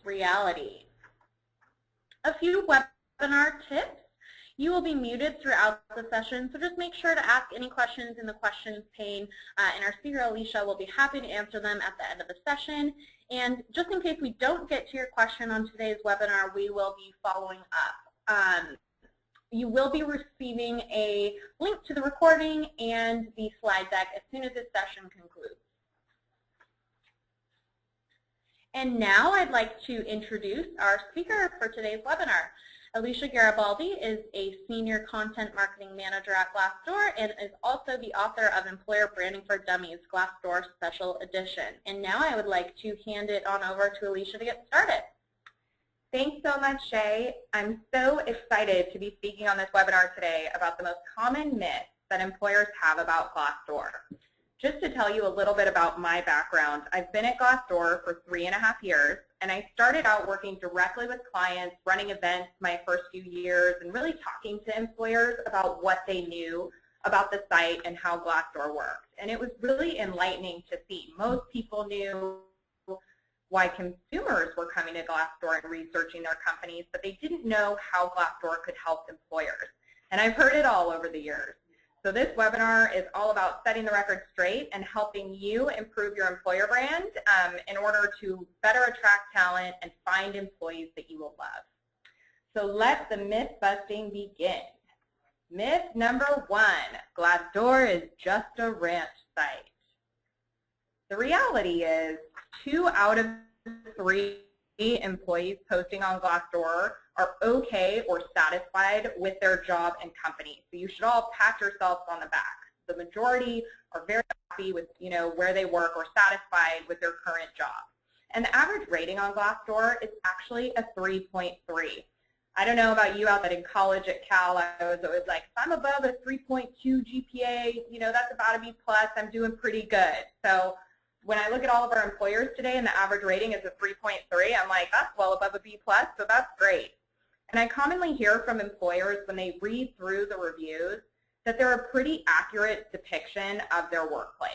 reality. A few webinar tips. You will be muted throughout the session, so just make sure to ask any questions in the questions pane, and our speaker Alicia will be happy to answer them at the end of the session. And just in case we don't get to your question on today's webinar, we will be following up. You will be receiving a link to the recording and the slide deck as soon as this session concludes. And now I'd like to introduce our speaker for today's webinar. Alicia Garibaldi is a Senior Content Marketing Manager at Glassdoor and is also the author of Employer Branding for Dummies, Glassdoor Special Edition. And now I would like to hand it on over to Alicia to get started. Thanks so much, Shay. I'm so excited to be speaking on this webinar today about the most common myths that employers have about Glassdoor. Just to tell you a little bit about my background, I've been at Glassdoor for 3.5 years, and I started out working directly with clients, running events my first few years, and really talking to employers about what they knew about the site and how Glassdoor worked. And it was really enlightening to see. Most people knew why consumers were coming to Glassdoor and researching their companies, but they didn't know how Glassdoor could help employers. And I've heard it all over the years. So this webinar is all about setting the record straight and helping you improve your employer brand in order to better attract talent and find employees that you will love. So let the myth busting begin. Myth number 1, Glassdoor is just a ranch site. The reality is 2 out of 3 employees posting on Glassdoor are okay or satisfied with their job and company. So you should all pat yourselves on the back. The majority are very happy with where they work or satisfied with their current job. And the average rating on Glassdoor is actually a 3.3. I don't know about you out there in college at Cal, I was always like, if I'm above a 3.2 GPA, that's about a B+, I'm doing pretty good. So when I look at all of our employers today and the average rating is a 3.3, I'm like, that's well above a B+, so that's great. And I commonly hear from employers when they read through the reviews that they're a pretty accurate depiction of their workplace.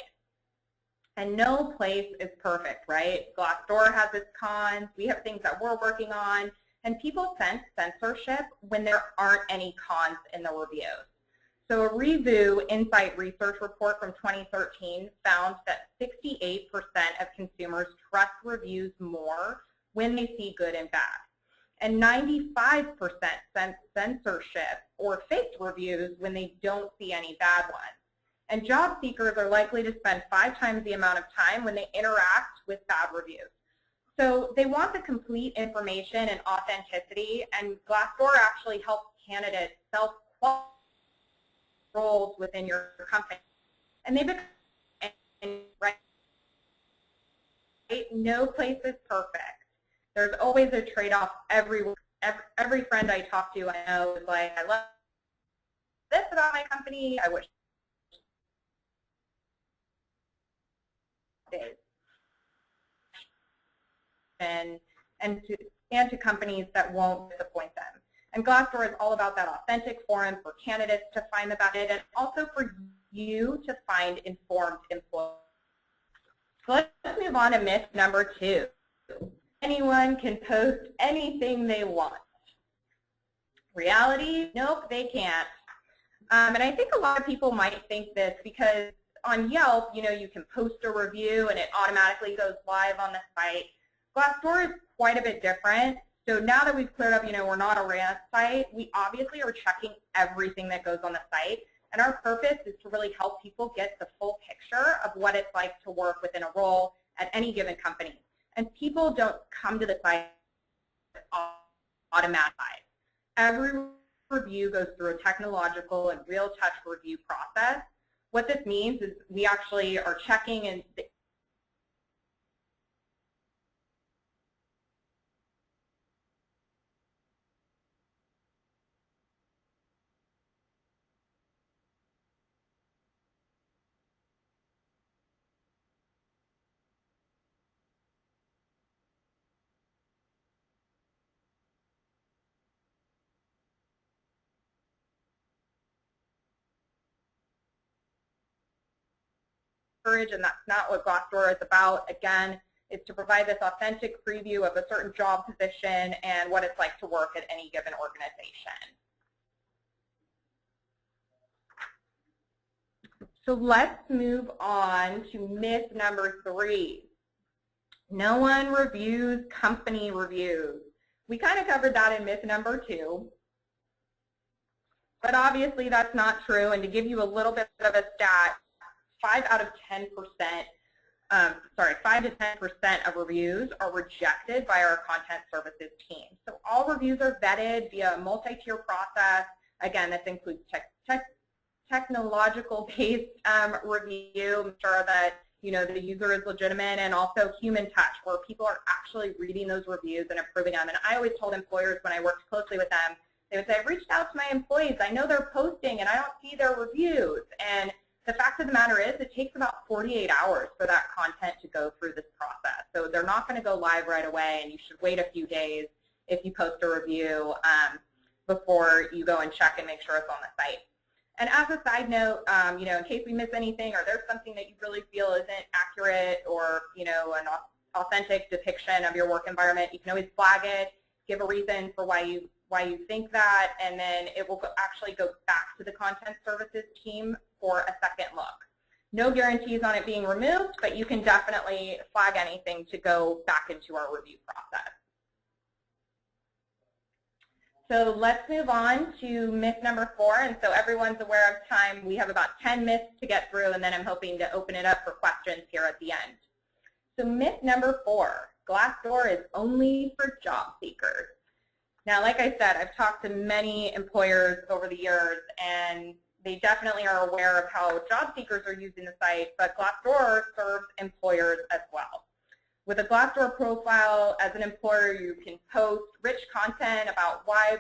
And no place is perfect, right? Glassdoor has its cons, we have things that we're working on, and people sense censorship when there aren't any cons in the reviews. So a Review Insight research report from 2013 found that 68% of consumers trust reviews more when they see good and bad. And 95% sense censorship or faked reviews when they don't see any bad ones. And job seekers are likely to spend 5 times the amount of time when they interact with bad reviews. So they want the complete information and authenticity, and Glassdoor actually helps candidates self-qualify roles within your company. And they become, right? No place is perfect. There's always a trade-off everywhere. Every friend I talk to, I know, is like, I love this about my company. I wish days. And to companies that won't disappoint them. And Glassdoor is all about that authentic forum for candidates to find the best and also for you to find informed employees. So let's move on to myth number 2. Anyone can post anything they want. Reality, nope, they can't. And I think a lot of people might think this because on Yelp, you can post a review and it automatically goes live on the site. Glassdoor is quite a bit different. So now that we've cleared up, we're not a rant site, we obviously are checking everything that goes on the site. And our purpose is to really help people get the full picture of what it's like to work within a role at any given company. And people don't come to the site automatically. Every review goes through a technological and real-touch review process. What this means is we actually are checking and and that's not what Glassdoor is about. Again, is to provide this authentic preview of a certain job position and what it's like to work at any given organization. So let's move on to myth number 3. No one reviews company reviews. We kind of covered that in myth number 2. But obviously that's not true. And to give you a little bit of a stat, 5 to 10% of reviews are rejected by our content services team. So all reviews are vetted via a multi-tier process. Again, this includes technological-based review, make sure that the user is legitimate, and also human touch, where people are actually reading those reviews and approving them. And I always told employers when I worked closely with them, they would say, I've reached out to my employees, I know they're posting, and I don't see their reviews. And the fact of the matter is, it takes about 48 hours for that content to go through this process. So they're not going to go live right away, and you should wait a few days if you post a review before you go and check and make sure it's on the site. And as a side note, in case we miss anything or there's something that you really feel isn't accurate or, an authentic depiction of your work environment, you can always flag it, give a reason for why you think that, and then it will actually go back to the content services team for a second look. No guarantees on it being removed, but you can definitely flag anything to go back into our review process. So let's move on to myth number 4. And so everyone's aware of time. We have about 10 myths to get through, and then I'm hoping to open it up for questions here at the end. So myth number 4, Glassdoor is only for job seekers. Now, like I said, I've talked to many employers over the years, and they definitely are aware of how job seekers are using the site, but Glassdoor serves employers as well. With a Glassdoor profile, as an employer, you can post rich content about why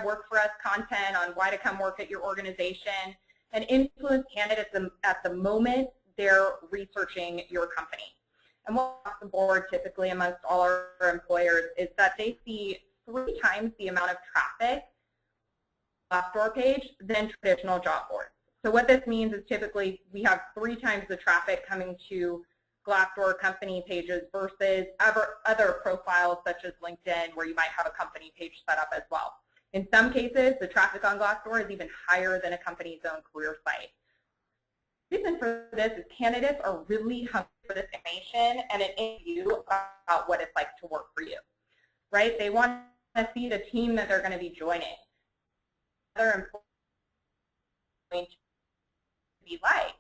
work for us content, on why to come work at your organization, and influence candidates at the moment they're researching your company. And what's across the board typically amongst all our employers is that they see 3 times the amount of traffic on the Glassdoor page than traditional job boards. So what this means is typically we have 3 times the traffic coming to Glassdoor company pages versus other profiles such as LinkedIn, where you might have a company page set up as well. In some cases, the traffic on Glassdoor is even higher than a company's own career site. The reason for this is candidates are really hungry for this information and an interview about what it's like to work for you, right? They want to see the team that they're going to be joining. Other employees to be like.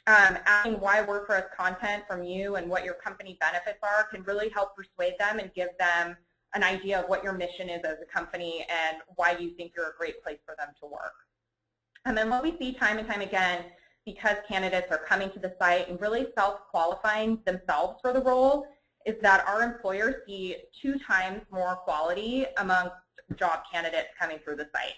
Asking why work for us content from you and what your company benefits are can really help persuade them and give them an idea of what your mission is as a company and why you think you're a great place for them to work. And then what we see time and time again, because candidates are coming to the site and really self-qualifying themselves for the role, is that our employers see 2 times more quality amongst job candidates coming through the site.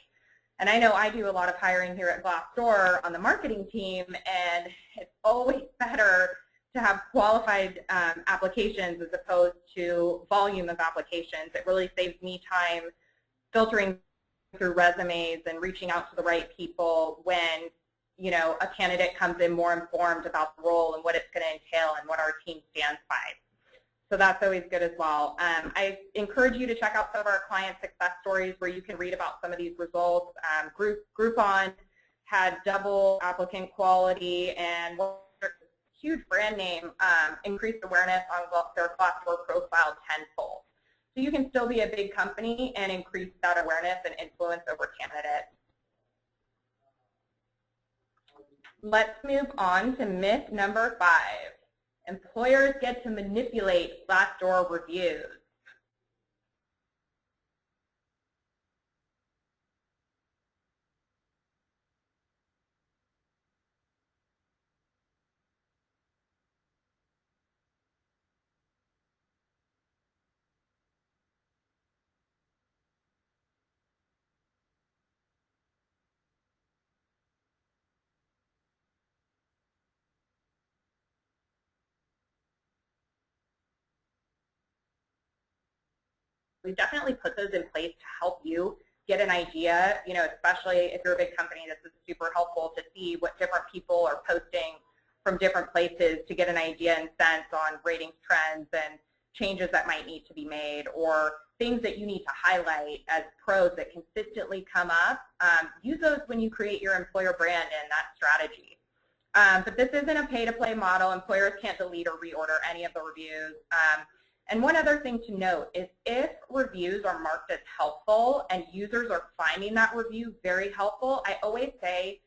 And I know I do a lot of hiring here at Glassdoor on the marketing team, and it's always better to have qualified applications as opposed to volume of applications. It really saves me time filtering through resumes and reaching out to the right people when, a candidate comes in more informed about the role and what it's going to entail and what our team stands by. So that's always good as well. I encourage you to check out some of our client success stories where you can read about some of these results. Groupon had double applicant quality, and huge brand name increased awareness on their Glassdoor profile tenfold. So you can still be a big company and increase that awareness and influence over candidates. Let's move on to myth number 5. Employers get to manipulate Glassdoor reviews. We've definitely put those in place to help you get an idea, especially if you're a big company. This is super helpful to see what different people are posting from different places to get an idea and sense on ratings trends and changes that might need to be made, or things that you need to highlight as pros that consistently come up. Use those when you create your employer brand and that strategy. But this isn't a pay-to-play model. Employers can't delete or reorder any of the reviews. And one other thing to note is if reviews are marked as helpful and users are finding that review very helpful, I always say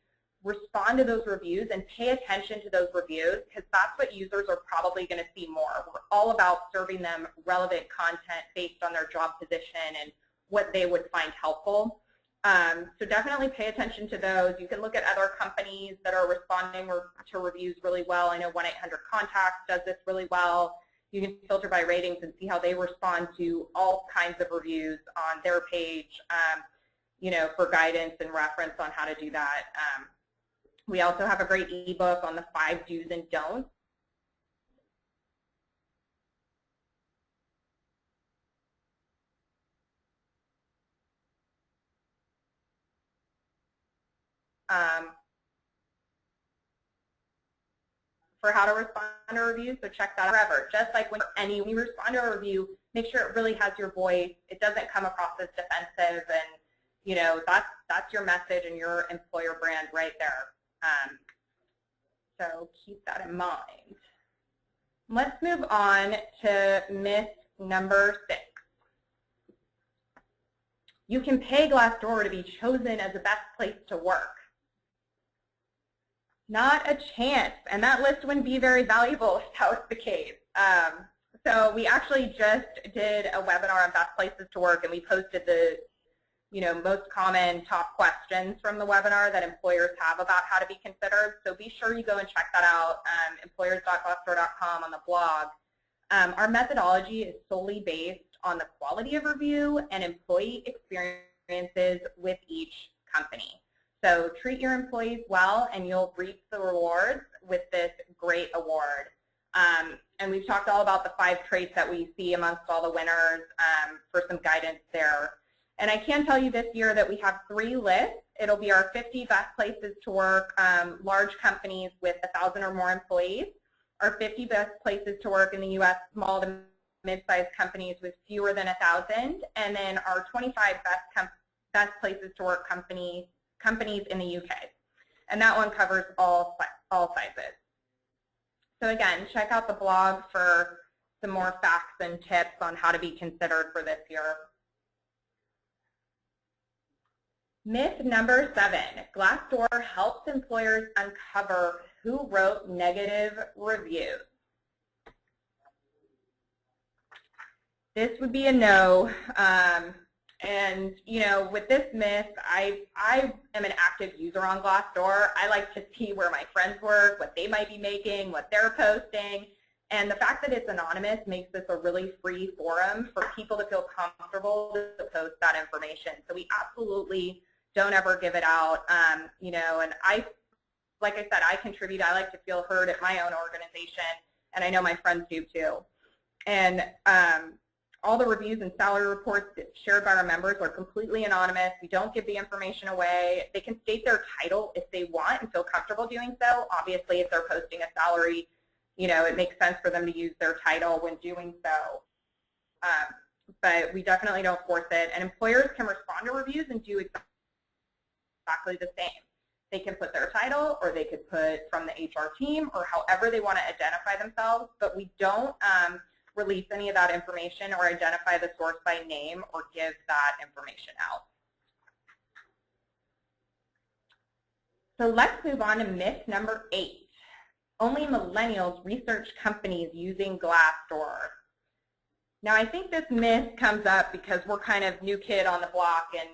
respond to those reviews and pay attention to those reviews, because that's what users are probably going to see more. We're all about serving them relevant content based on their job position and what they would find helpful. So definitely pay attention to those. You can look at other companies that are responding to reviews really well. I know 1-800-CONTACT does this really well. You can filter by ratings and see how they respond to all kinds of reviews on their page, you know, for guidance and reference on how to do that. We also have a great ebook on the 5 do's and don'ts. For how to respond to a review, so check that out forever. Just like when you respond to a review, make sure it really has your voice. It doesn't come across as defensive, and you know that's your message and your employer brand right there. So keep that in mind. Let's move on to myth number 6. You can pay Glassdoor to be chosen as the best place to work. Not a chance, and that list wouldn't be very valuable if that was the case. So we actually just did a webinar on best places to work, and we posted the most common top questions from the webinar that employers have about how to be considered. So be sure you go and check that out, employers.glassdoor.com on the blog. Our methodology is solely based on the quality of review and employee experiences with each company. So treat your employees well, and you'll reap the rewards with this great award. And we've talked all about the 5 traits that we see amongst all the winners for some guidance there. And I can tell you this year that we have 3 lists. It'll be our 50 best places to work, large companies with 1,000 or more employees, our 50 best places to work in the U.S., small to mid-sized companies with fewer than 1,000, and then our 25 best places to work companies in the UK. And that one covers all sizes. So again, check out the blog for some more facts and tips on how to be considered for this year. Myth number 7, Glassdoor helps employers uncover who wrote negative reviews. This would be a no. And with this myth, I am an active user on Glassdoor. I like to see where my friends work, what they might be making, what they're posting. And the fact that it's anonymous makes this a really free forum for people to feel comfortable to post that information. So we absolutely don't ever give it out. And like I said, I contribute. I like to feel heard at my own organization, and I know my friends do too. And all the reviews and salary reports shared by our members are completely anonymous. We don't give the information away. They can state their title if they want and feel comfortable doing so. Obviously, if they're posting a salary, it makes sense for them to use their title when doing so. But we definitely don't force it. And employers can respond to reviews and do exactly the same. They can put their title, or they could put from the HR team, or however they want to identify themselves. But we don't release any of that information or identify the source by name or give that information out. So let's move on to myth number 8. Only millennials research companies using Glassdoor. Now I think this myth comes up because we're kind of new kid on the block, and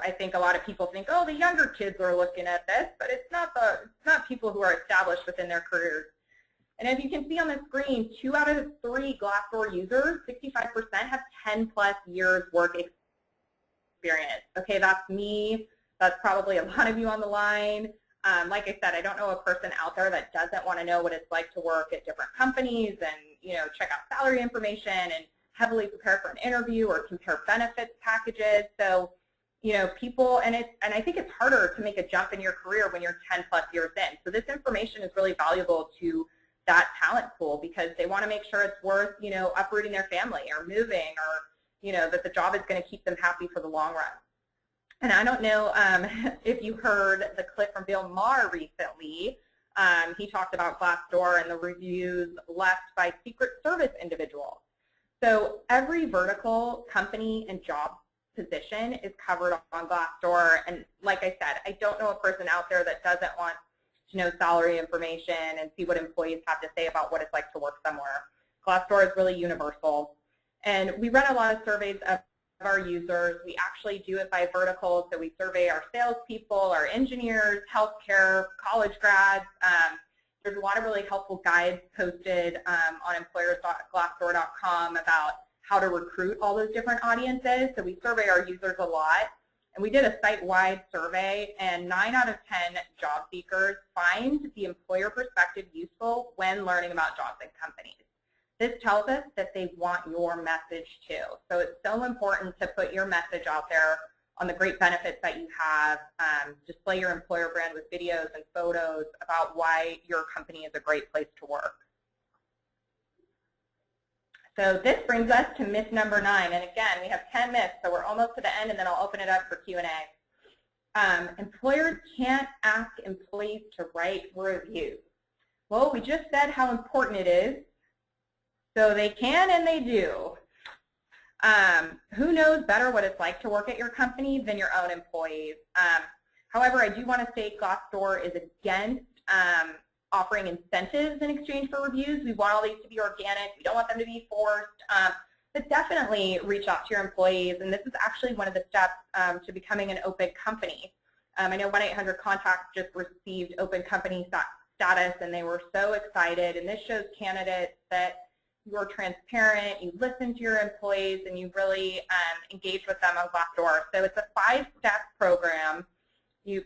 I think a lot of people think, oh, the younger kids are looking at this, but it's not people who are established within their careers. And as you can see on the screen, 2 out of 3 Glassdoor users, 65%, have 10+ years work experience. Okay, that's me. That's probably a lot of you on the line. Like I said, I don't know a person out there that doesn't want to know what it's like to work at different companies and check out salary information and heavily prepare for an interview or compare benefits packages. So you know, people, and I think it's harder to make a jump in your career when you're 10 plus years in. So this information is really valuable to that talent pool because they want to make sure it's worth, you know, uprooting their family or moving, or, you know, that the job is going to keep them happy for the long run. And I don't know if you heard the clip from Bill Maher recently. He talked about Glassdoor and the reviews left by Secret Service individuals. So every vertical, company, and job position is covered on Glassdoor. And like I said, I don't know a person out there that doesn't want to know salary information and see what employees have to say about what it's like to work somewhere. Glassdoor is really universal. And we run a lot of surveys of our users. We actually do it by vertical, so we survey our salespeople, our engineers, healthcare, college grads. There's a lot of really helpful guides posted on employers.glassdoor.com about how to recruit all those different audiences. So we survey our users a lot. And we did a site-wide survey, and 9 out of 10 job seekers find the employer perspective useful when learning about jobs and companies. This tells us that they want your message too. So it's so important to put your message out there on the great benefits that you have. Display your employer brand with videos and photos about why your company is a great place to work. So this brings us to myth number 9. And again, we have 10 myths, so we're almost to the end, and then I'll open it up for Q&A. Employers can't ask employees to write reviews. Well, we just said how important it is. So they can and they do. Who knows better what it's like to work at your company than your own employees? However, I do want to state Glassdoor is against offering incentives in exchange for reviews. We want all these to be organic. We don't want them to be forced. But definitely reach out to your employees. And this is actually one of the steps to becoming an open company. I know 1-800-CONTACT just received open company status, and they were so excited. And this shows candidates that you're transparent, you listen to your employees, and you really engage with them on Glassdoor. So it's a 5-step program.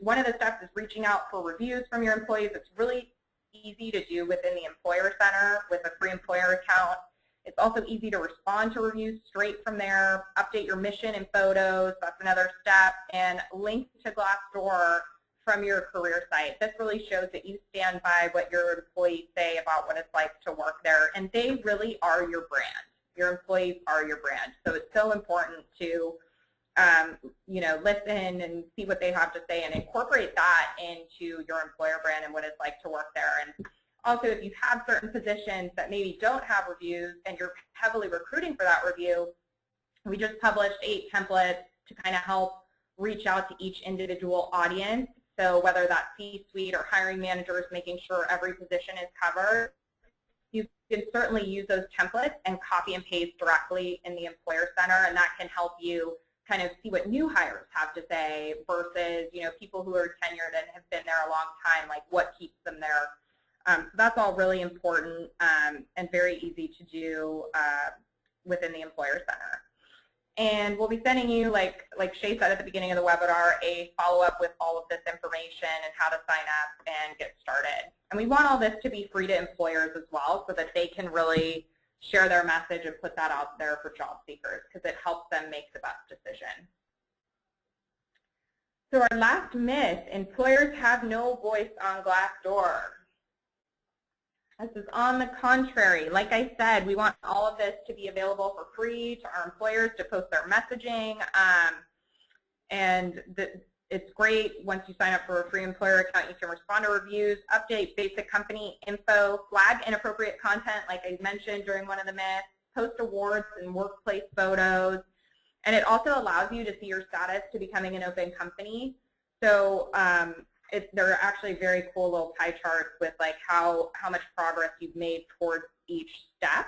One of the steps is reaching out for reviews from your employees. It's really easy to do within the Employer Center with a free employer account. It's also easy to respond to reviews straight from there, update your mission and photos, that's another step, and link to Glassdoor from your career site. This really shows that you stand by what your employees say about what it's like to work there, and they really are your brand. Your employees are your brand, so it's so important to you know, listen and see what they have to say and incorporate that into your employer brand and what it's like to work there. And also, if you have certain positions that maybe don't have reviews and you're heavily recruiting for that review, we just published 8 templates to kind of help reach out to each individual audience. So whether that's C-suite or hiring managers, making sure every position is covered, you can certainly use those templates and copy and paste directly in the Employer Center, and that can help you kind of see what new hires have to say versus, you know, people who are tenured and have been there a long time, like what keeps them there. So that's all really important and very easy to do within the Employer Center. And we'll be sending you, like Shay said at the beginning of the webinar, a follow-up with all of this information and how to sign up and get started. And we want all this to be free to employers as well so that they can really share their message and put that out there for job seekers because it helps them make the best decision. So our last myth, employers have no voice on Glassdoor. This is on the contrary. Like I said, we want all of this to be available for free to our employers to post their messaging. It's great once you sign up for a free employer account, you can respond to reviews, update basic company info, flag inappropriate content like I mentioned during one of the myths, post awards and workplace photos, and it also allows you to see your status to becoming an open company. So there are actually very cool little pie charts with like how much progress you've made towards each step.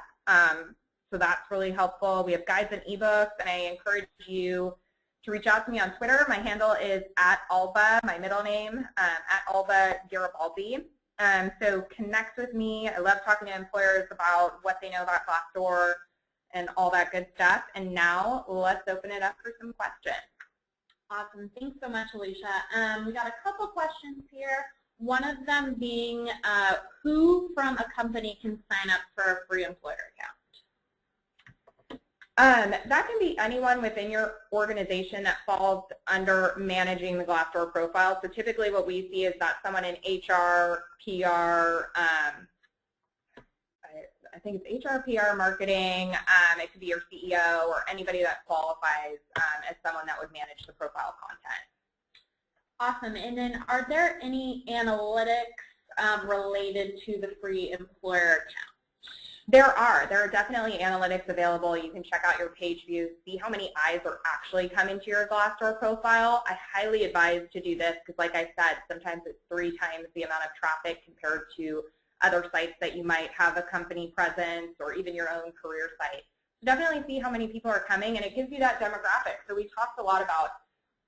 So that's really helpful. We have guides and ebooks, and I encourage you to reach out to me on Twitter. My handle is @Alba, my middle name, @AlbaGaribaldi. So connect with me. I love talking to employers about what they know about Glassdoor and all that good stuff. And now let's open it up for some questions. Awesome. Thanks so much, Alicia. We got a couple questions here. One of them being who from a company can sign up for a free employer account? That can be anyone within your organization that falls under managing the Glassdoor profile. So typically what we see is that someone in HR, PR, I think it's HR, PR, marketing, it could be your CEO or anybody that qualifies as someone that would manage the profile content. Awesome. And then are there any analytics related to the free employer account? There are definitely analytics available. You can check out your page views, see how many eyes are actually coming to your Glassdoor profile. I highly advise to do this because, like I said, sometimes it's 3 times the amount of traffic compared to other sites that you might have a company presence or even your own career site. So definitely see how many people are coming, and it gives you that demographic. So we talked a lot about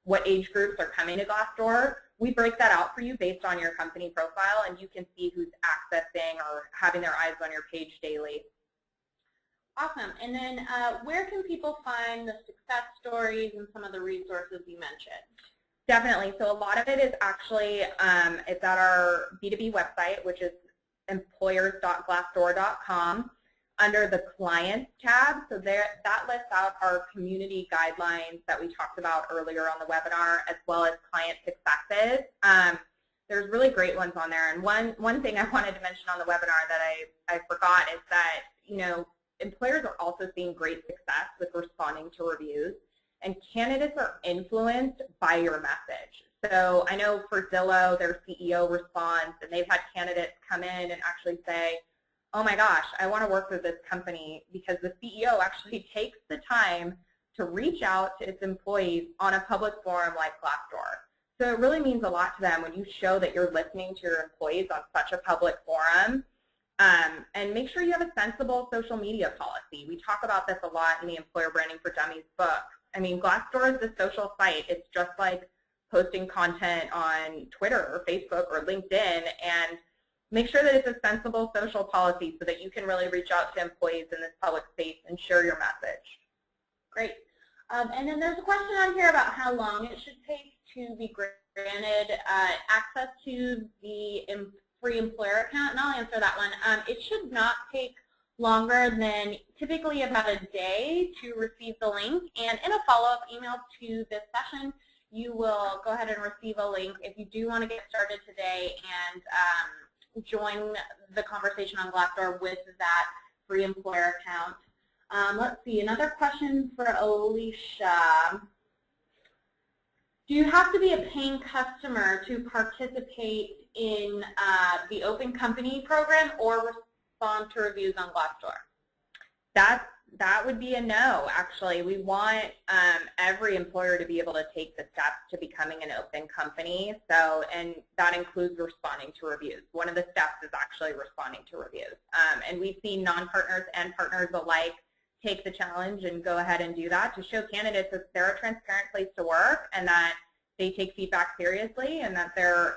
what age groups are coming to Glassdoor. We break that out for you based on your company profile, and you can see who's accessing or having their eyes on your page daily. Awesome. And then where can people find the success stories and some of the resources you mentioned? Definitely. So a lot of it is actually, it's at our B2B website, which is employers.glassdoor.com. Under the Clients tab, so that lists out our community guidelines that we talked about earlier on the webinar, as well as client successes. There's really great ones on there, and one thing I wanted to mention on the webinar that I forgot is that, you know, employers are also seeing great success with responding to reviews, and candidates are influenced by your message. So I know for Zillow, their CEO responds, and they've had candidates come in and actually say, oh my gosh, I want to work with this company because the CEO actually takes the time to reach out to its employees on a public forum like Glassdoor. So it really means a lot to them when you show that you're listening to your employees on such a public forum. And make sure you have a sensible social media policy. We talk about this a lot in the Employer Branding for Dummies book. I mean, Glassdoor is a social site. It's just like posting content on Twitter or Facebook or LinkedIn, and make sure that it's a sensible social policy so that you can really reach out to employees in this public space and share your message. Great. And then there's a question on here about how long it should take to be granted access to the free employer account, and I'll answer that one. It should not take longer than typically about a day to receive the link, and in a follow-up email to this session, you will go ahead and receive a link if you do want to get started today and join the conversation on Glassdoor with that free employer account. Let's see, another question for Alicia. Do you have to be a paying customer to participate in the Open Company program or respond to reviews on Glassdoor? That would be a no, actually. We want every employer to be able to take the steps to becoming an open company, and that includes responding to reviews. One of the steps is actually responding to reviews. And we've seen non-partners and partners alike take the challenge and go ahead and do that to show candidates that they're a transparent place to work and that they take feedback seriously and that they're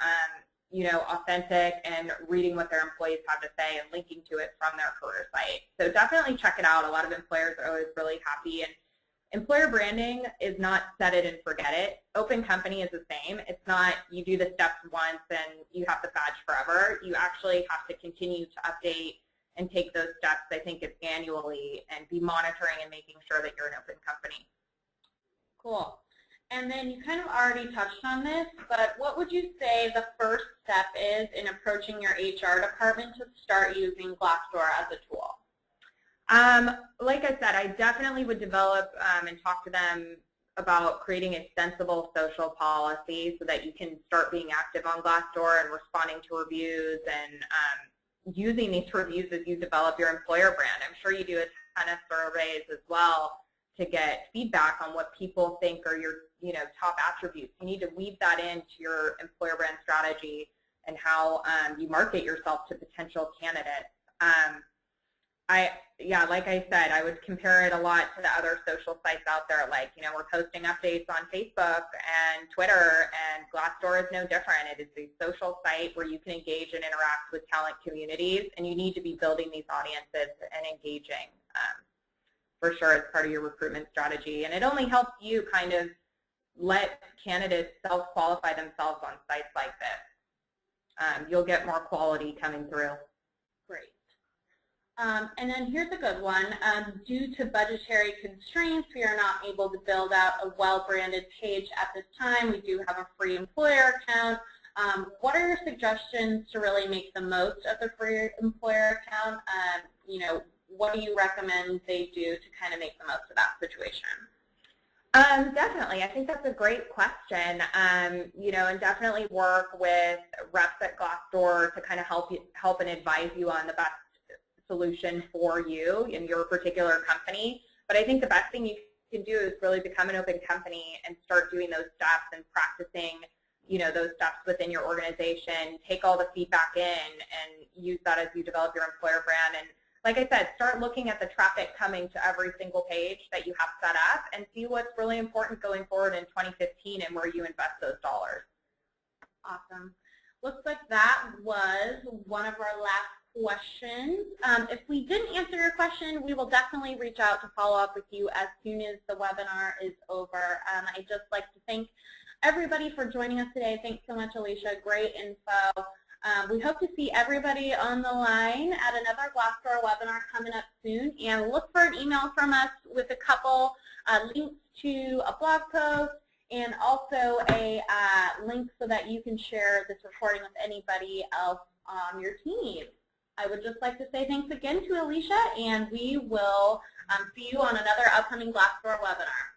you know, authentic and reading what their employees have to say and linking to it from their career site. So definitely check it out. A lot of employers are always really happy. And employer branding is not set it and forget it. Open company is the same. It's not you do the steps once and you have the badge forever. You actually have to continue to update and take those steps, I think, annually and be monitoring and making sure that you're an open company. Cool. And then you kind of already touched on this, but what would you say the first step is in approaching your HR department to start using Glassdoor as a tool? Like I said, I definitely would develop and talk to them about creating a sensible social policy so that you can start being active on Glassdoor and responding to reviews and using these reviews as you develop your employer brand. I'm sure you do a ton of surveys as well to get feedback on what people think are your top attributes. You need to weave that into your employer brand strategy and how you market yourself to potential candidates. Like I said, I would compare it a lot to the other social sites out there. Like, we're posting updates on Facebook and Twitter, and Glassdoor is no different. It is a social site where you can engage and interact with talent communities, and you need to be building these audiences and engaging for sure as part of your recruitment strategy. And it only helps you kind of let candidates self-qualify themselves on sites like this. You'll get more quality coming through. Great. And then here's a good one. Due to budgetary constraints, we are not able to build out a well-branded page at this time. We do have a free employer account. What are your suggestions to really make the most of the free employer account? You know, what do you recommend they do to kind of make the most of that situation? Definitely. I think that's a great question. You know, and definitely work with reps at Glassdoor to kind of help and advise you on the best solution for you in your particular company. But I think the best thing you can do is really become an open company and start doing those steps and practicing, you know, those steps within your organization. Take all the feedback in and use that as you develop your employer brand. And like I said, start looking at the traffic coming to every single page that you have set up and see what's really important going forward in 2015 and where you invest those dollars. Awesome. Looks like that was one of our last questions. If we didn't answer your question, we will definitely reach out to follow up with you as soon as the webinar is over. I'd just like to thank everybody for joining us today. Thanks so much, Alicia. Great info. We hope to see everybody on the line at another Glassdoor webinar coming up soon. And look for an email from us with a couple links to a blog post and also a link so that you can share this recording with anybody else on your team. I would just like to say thanks again to Alicia, and we will see you on another upcoming Glassdoor webinar.